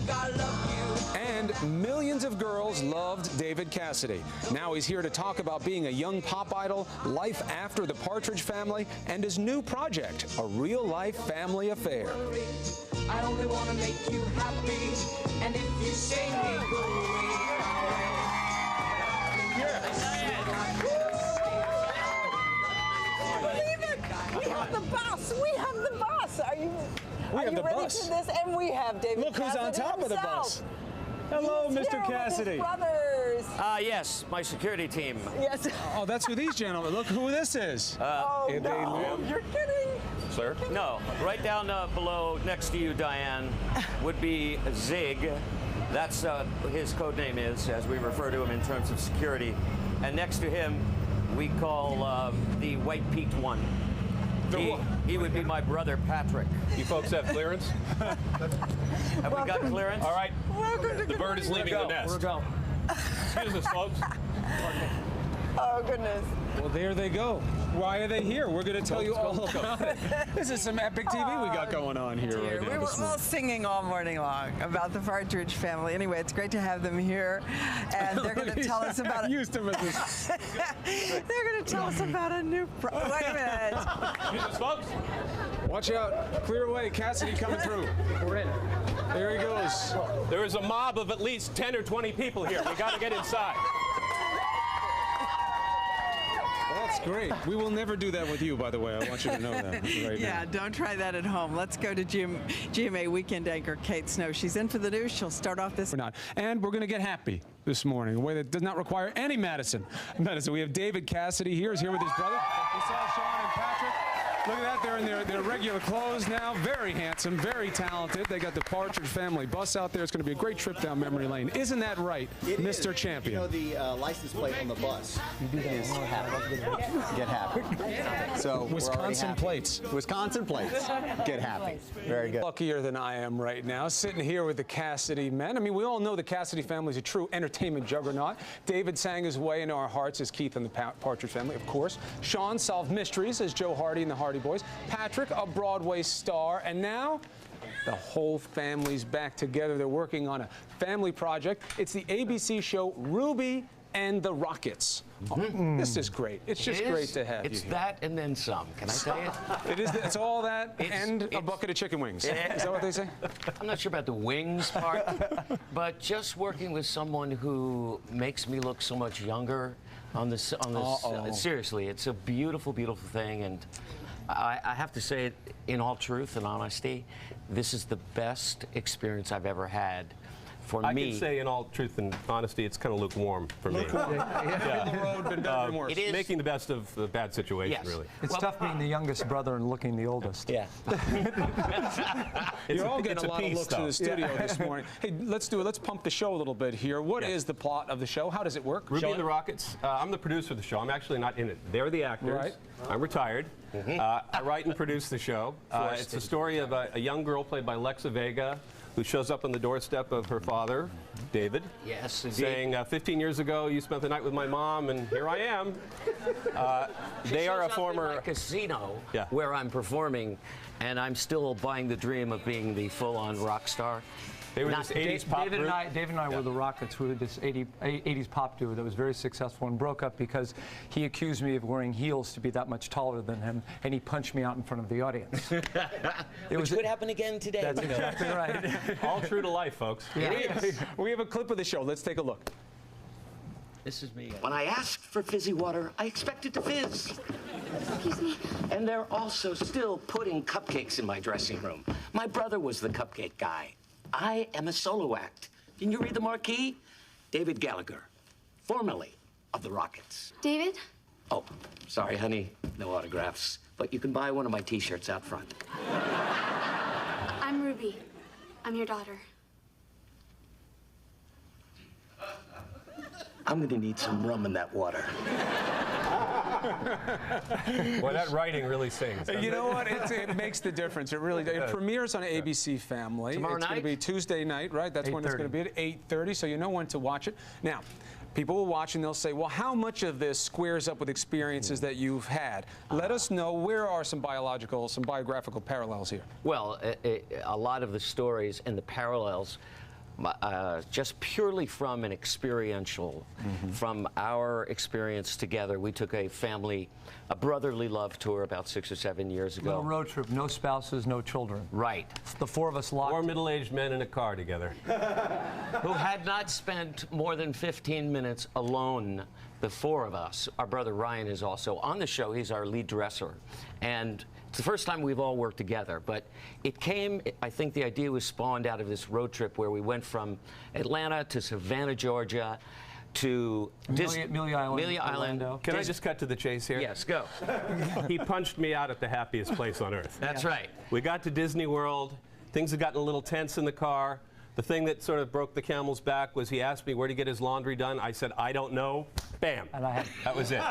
I love you. And millions of girls loved David Cassidy. Now he's here to talk about being a young pop idol, life after the Partridge Family, and his new project, a real-life family affair. I only want to make you happy, and if you say me, go away. We have the bus. We have the bus. Are you ready for this? And we have David. Look who's on top of the bus. Hello, He's Mr. here Cassidy. with his brothers. Yes, my security team. Yes. Oh, that's who these gentlemen. Look who this is. Oh, no, you're kidding. Sir? No, right down below, next to you, Diane, would be Zig. That's his code name is, as we refer to him in terms of security. And next to him, we call the white peaked one. He would be my brother, Patrick. You folks have clearance? Have we got clearance? All right. Welcome to The bird is leaving the nest. We're going. Excuse us, folks. Oh, goodness. Well, there they go. Why are they here? We're going to tell you all about it. This is some epic TV we got going on here right now. We were all singing all morning long about the Partridge Family. Anyway, it's great to have them here, and they're going to tell us about it. Used to this. They're going to tell us about a new. Wait a minute. Excuse us, folks. Watch out. Clear away. Cassidy coming through. We're in. There he goes. There is a mob of at least 10 or 20 people here. We got to get inside. That's great. We will never do that with you, by the way. I want you to know that right Yeah, now. don't try that at home. Let's go to GMA weekend anchor Kate Snow. She's in for the news. She'll start off this. We're not. And we're going to get happy this morning, a way that does not require any medicine. We have David Cassidy here. He's here with his brother. We saw Sean and Patrick. Look at that. They're in their regular clothes now. Very handsome, very talented. They got the Partridge Family bus out there. It's going to be a great trip down memory lane. Isn't that right, Mr. Champion? You know, the license plate on the bus is happy. Get happy. So Wisconsin plates. Wisconsin plates. Get happy. Very good. Luckier than I am right now, sitting here with the Cassidy men. I mean, we all know the Cassidy family is a true entertainment juggernaut. David sang his way into our hearts as Keith and the Partridge Family, of course. Sean solved mysteries as Joe Hardy and the Hardy Boys. Patrick, a Broadway star. And now, the whole family's back together. They're working on a family project. It's the ABC show Ruby and the Rockits. Oh, this is great. It's just great to have you here. It's that and then some. Can I tell you? It's all that and a bucket of chicken wings. Is that what they say? I'm not sure about the wings part, but just working with someone who makes me look so much younger on this. Seriously, it's a beautiful, beautiful thing, and I have to say it in all truth and honesty, this is the best experience I've ever had. For me, I can say in all truth and honesty, it's kind of lukewarm for me. It is making the best of the bad situation, really. It's tough being the youngest brother and looking the oldest. Yeah. You're all getting a lot of looks in the studio this morning. Hey, let's do it. Let's pump the show a little bit here. What is the plot of the show? How does it work? Ruby and the Rockits. I'm the producer of the show. I'm actually not in it. They're the actors. Right. I'm retired. I write and produce the show. It's the story of a young girl played by Lexa Vega, who shows up on the doorstep of her father, David, saying, 15 years ago, you spent the night with my mom, and here I am. They are a former casino where I'm performing, and I'm still buying the dream of being the full-on rock star. They were this 80s pop David and I were the Rockits. We were this 80s pop duo that was very successful and broke up because he accused me of wearing heels to be that much taller than him, and he punched me out in front of the audience. Which could happen again today. That's exactly right. All true to life, folks. It is. We have a clip of the show. Let's take a look. This is me. When I asked for fizzy water, I expected to fizz. Excuse me. And they're also still putting cupcakes in my dressing room. My brother was the cupcake guy. I am a solo act. Can you read the marquee? David Gallagher, formerly of the Rockits. David? Oh, sorry, honey. No autographs. But you can buy one of my T-shirts out front. I'm Ruby. I'm your daughter. I'm gonna need some rum in that water. Boy, that writing really sings. You know what? It makes the difference. It really does. It premieres on ABC Family. Tomorrow night? It's going to be Tuesday night, right? That's when it's going to be at 8:30, so you know when to watch it. Now, people will watch and they'll say, well, how much of this squares up with experiences that you've had? Let us know, where are some biographical parallels here? Well, a lot of the stories and the parallels just purely from an experiential, from our experience together. We took a brotherly love tour about 6 or 7 years ago. Little road trip, no spouses, no children. Right. The four of us locked. Four middle-aged men in a car together. Who had not spent more than 15 minutes alone, the four of us. Our brother Ryan is also on the show. He's our lead dresser. And it's the first time we've all worked together, but it came, I think the idea was spawned out of this road trip where we went from Atlanta to Savannah, Georgia, to Amelia Island. Can I just cut to the chase here? Yes, go. He punched me out at the happiest place on earth. That's right. We got to Disney World. Things had gotten a little tense in the car. The thing that sort of broke the camel's back was he asked me where to get his laundry done. I said, I don't know. Bam. And that was it.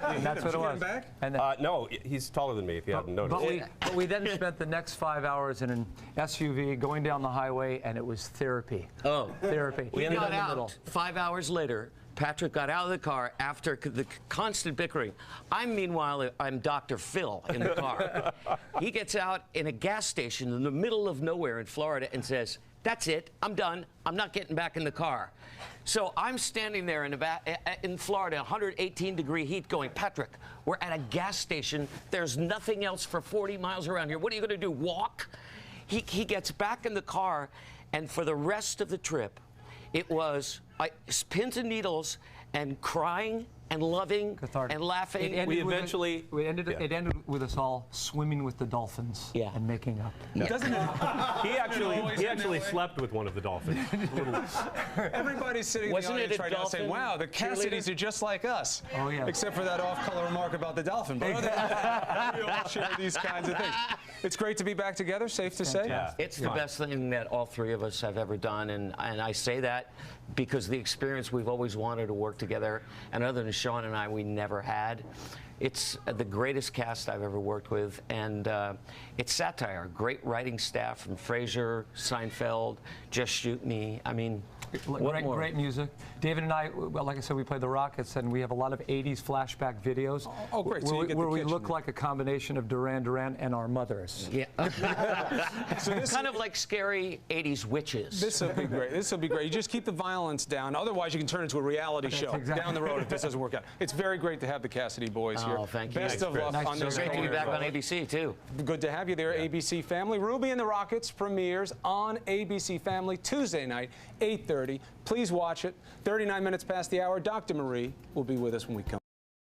And that's what it was. And no, he's taller than me, if you haven't noticed. But we then spent the next 5 hours in an SUV going down the highway, and it was therapy. Oh. Therapy. We got out 5 hours later. Patrick got out of the car after the constant bickering. Meanwhile, I'm Dr. Phil in the car. He gets out in a gas station in the middle of nowhere in Florida and says, "That's it, I'm done. I'm not getting back in the car." So I'm standing there in Florida, 118-degree heat, going, "Patrick, we're at a gas station. There's nothing else for 40 miles around here. What are you going to do, walk?" He gets back in the car, and for the rest of the trip, it was pins and needles and crying and loving cathartic. And laughing. It ended with us all swimming with the dolphins and making up. He actually slept with one of the dolphins. Everybody's sitting in the audience right now saying, wow, the Cassidys are just like us. Oh, yeah. Except for that off-color remark about the dolphin. But other than that, we all share these kinds of things. It's great to be back together, safe to say. Yeah. It's the best thing that all three of us have ever done, and I say that because the experience we've always wanted to work together, and other than Sean and I, we never had. It's the greatest cast I've ever worked with, and it's satire. Great writing staff from Frasier, Seinfeld, Just Shoot Me. I mean, great music. David and I, well, like I said, we play the Rockets, and we have a lot of 80s flashback videos. Oh, great. So where we look like a combination of Duran Duran and our mothers. Yeah. So this kind of like scary 80s witches. This will be great. This will be great. You just keep the violence down. Otherwise, you can turn it into a reality show down the road if this doesn't work out. It's very great to have the Cassidy boys here. Oh, thank you. Best of luck on this. Great to be back on ABC, too. Good to have you there, ABC Family. Ruby and the Rockets premieres on ABC Family Tuesday night, 8:30. Please watch it. 39 minutes past the hour. Dr. Marie will be with us when we come